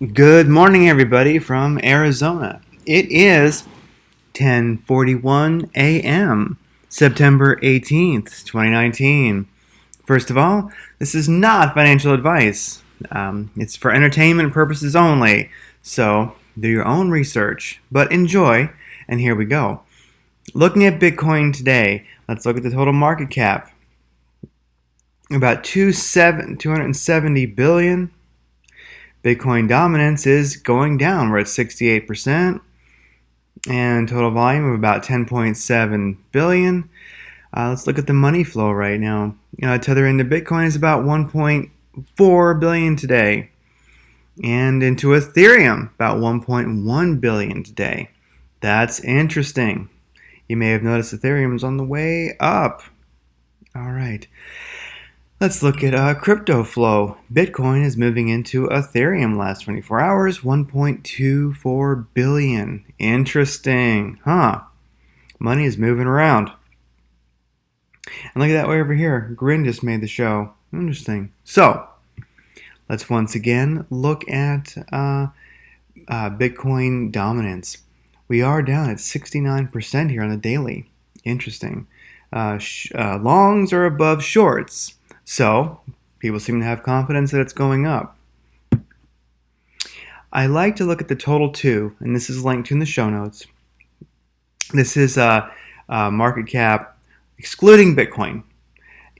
Good morning, everybody from Arizona. It is 10:41 a.m., September 18th, 2019. First of all, this is not financial advice. It's for entertainment purposes only, so do your own research, but enjoy, and here we go. Looking at Bitcoin today, let's look at the total market cap. About 270 billion. Bitcoin dominance is going down. We're at 68%. And total volume of about 10.7 billion. Let's look at the money flow right now. Tether into Bitcoin is about 1.4 billion today, and into Ethereum about 1.1 billion today. That's interesting. You may have noticed Ethereum is on the way up. All right. Let's look at crypto flow. Bitcoin is moving into Ethereum last 24 hours, 1.24 billion. Interesting, huh? Money is moving around. And look at that way over here. Grin just made the show. Interesting. So, let's once again look at Bitcoin dominance. We are down at 69% here on the daily. Interesting. Longs are above shorts. So, people seem to have confidence that it's going up. I like to look at the total too, and this is linked to in the show notes. This is market cap excluding Bitcoin.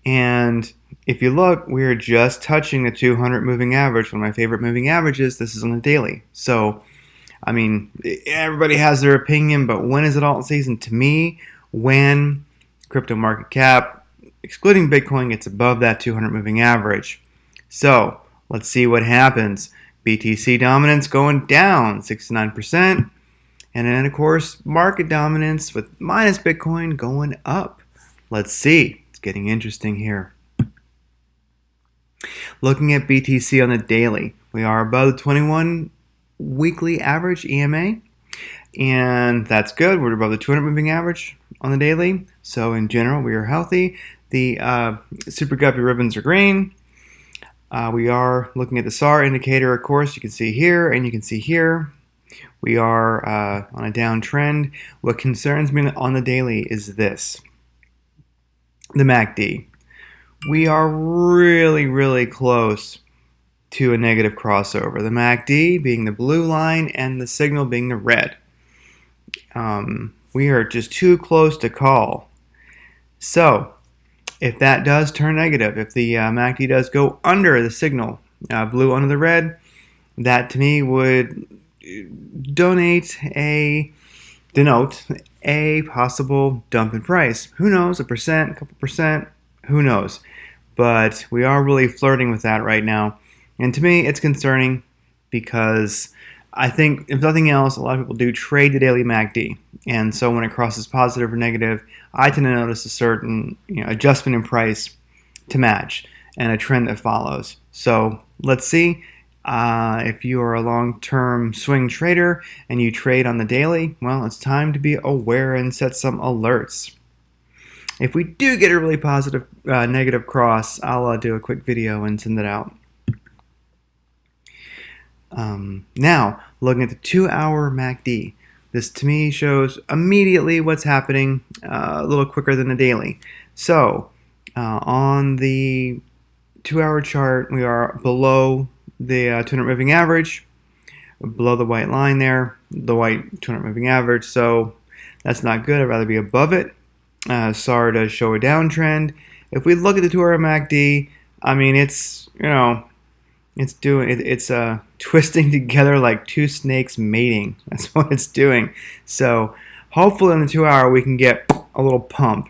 And if you look, we're just touching the 200 moving average, one of my favorite moving averages. This is on the daily. So, I mean, everybody has their opinion, but when is it alt season? To me, when crypto market cap excluding Bitcoin, it's above that 200 moving average. So let's see what happens. BTC dominance going down 69%. And then, of course, market dominance with minus Bitcoin going up. Let's see. It's getting interesting here. Looking at BTC on the daily, we are above the 21 weekly average EMA. And that's good. We're above the 200 moving average on the daily. So in general, we are healthy. The super guppy ribbons are green. We are looking at the SAR indicator, of course. You can see here and you can see here. We are on a downtrend. What concerns me on the daily is this. The MACD. We are really, really close to a negative crossover. The MACD being the blue line and the signal being the red. We are just too close to call. So, if that does turn negative, if the MACD does go under the signal, blue under the red, that to me would denote a possible dump in price. Who knows, a percent, a couple percent, who knows. But we are really flirting with that right now. And to me, it's concerning because I think, if nothing else, a lot of people do trade the daily MACD. And so when it crosses positive or negative, I tend to notice a certain adjustment in price to match and a trend that follows. So let's see. If you are a long-term swing trader and you trade on the daily, well, it's time to be aware and set some alerts. If we do get a really positive negative cross, I'll do a quick video and send it out. Now, looking at the 2-hour MACD. This to me shows immediately what's happening a little quicker than the daily. So, on the 2-hour chart, we are below the 200 moving average, below the white line there, the white 200 moving average. So, that's not good. I'd rather be above it. SAR does show a downtrend. If we look at the 2-hour MACD, I mean, it's twisting together like two snakes mating. That's what it's doing. So hopefully in the 2-hour we can get a little pump,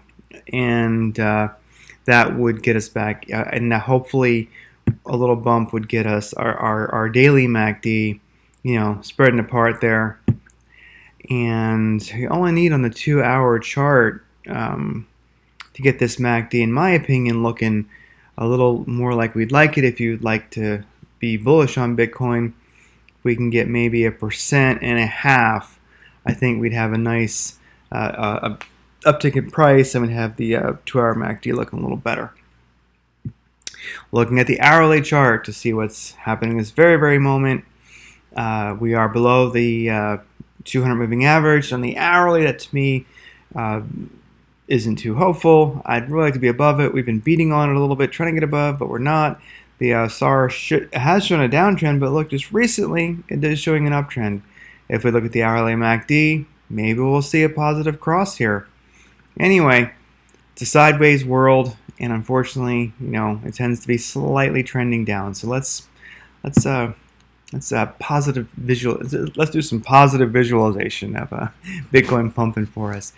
and that would get us back. And hopefully a little bump would get us our daily MACD, spreading apart there. And you only need on the 2-hour chart to get this MACD, in my opinion, looking a little more like we'd like it. If you'd like to be bullish on Bitcoin, we can get maybe 1.5%. I think we'd have a nice uptick in price, and we'd have the 2-hour MACD looking a little better. Looking at the hourly chart to see what's happening this very, very moment. We are below the 200 moving average on the hourly. That to me isn't too hopeful. I'd really like to be above it. We've been beating on it a little bit, trying to get above, but we're not. The SAR has shown a downtrend, but look, just recently it is showing an uptrend. If we look at the hourly MACD, maybe we'll see a positive cross here. Anyway, it's a sideways world, and unfortunately, it tends to be slightly trending down. So let's positive visual. Let's do some positive visualization of Bitcoin pumping for us.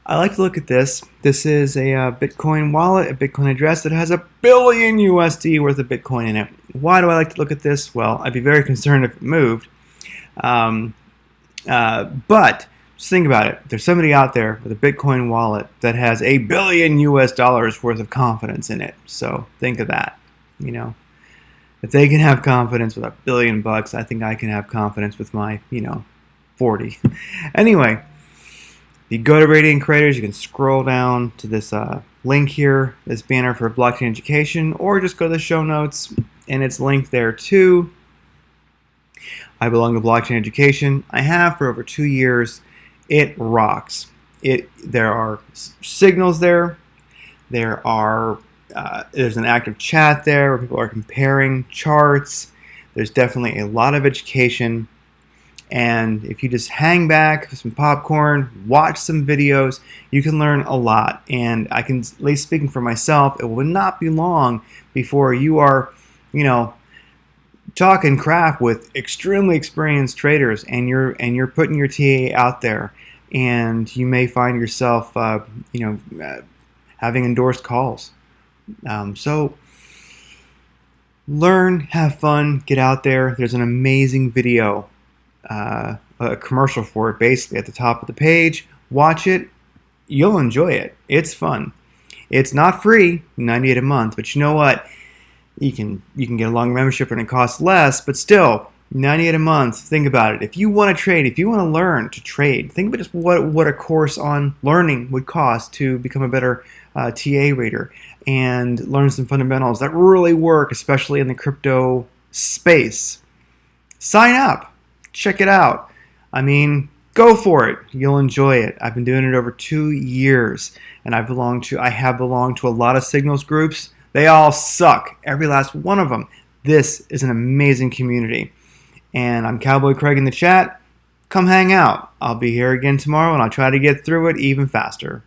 I like to look at this. This is a Bitcoin wallet, a Bitcoin address that has $1 billion USD worth of Bitcoin in it. Why do I like to look at this? Well, I'd be very concerned if it moved. But just think about it. There's somebody out there with a Bitcoin wallet that has $1 billion US worth of confidence in it. So think of that. If they can have confidence with $1 billion, I think I can have confidence with my, 40. Anyway, if you go to Radiant Creators, you can scroll down to this link here, this banner for blockchain education, or just go to the show notes, and it's linked there too. I belong to blockchain education. I have for over 2 years. It rocks. There are signals there. There's an active chat there where people are comparing charts. There's definitely a lot of education. And if you just hang back with some popcorn, watch some videos, you can learn a lot. And I can, at least speaking for myself, it will not be long before you are, talking crap with extremely experienced traders, and you're putting your TA out there, and you may find yourself, having endorsed calls. So learn, have fun, get out there. There's an amazing video. A commercial for it basically at the top of the page. Watch it. You'll enjoy it. It's fun. It's not free, $98 a month, but you know what? You can get a long membership and it costs less, but still, $98 a month. Think about it. If you want to trade, if you want to learn to trade, think about just what a course on learning would cost to become a better TA rater and learn some fundamentals that really work, especially in the crypto space. Sign up. Check it out. Go for it. You'll enjoy it. I've been doing it over 2 years, and I have belonged to a lot of signals groups. They all suck. Every last one of them. This is an amazing community. And I'm Cowboy Craig in the chat. Come hang out. I'll be here again tomorrow, and I'll try to get through it even faster.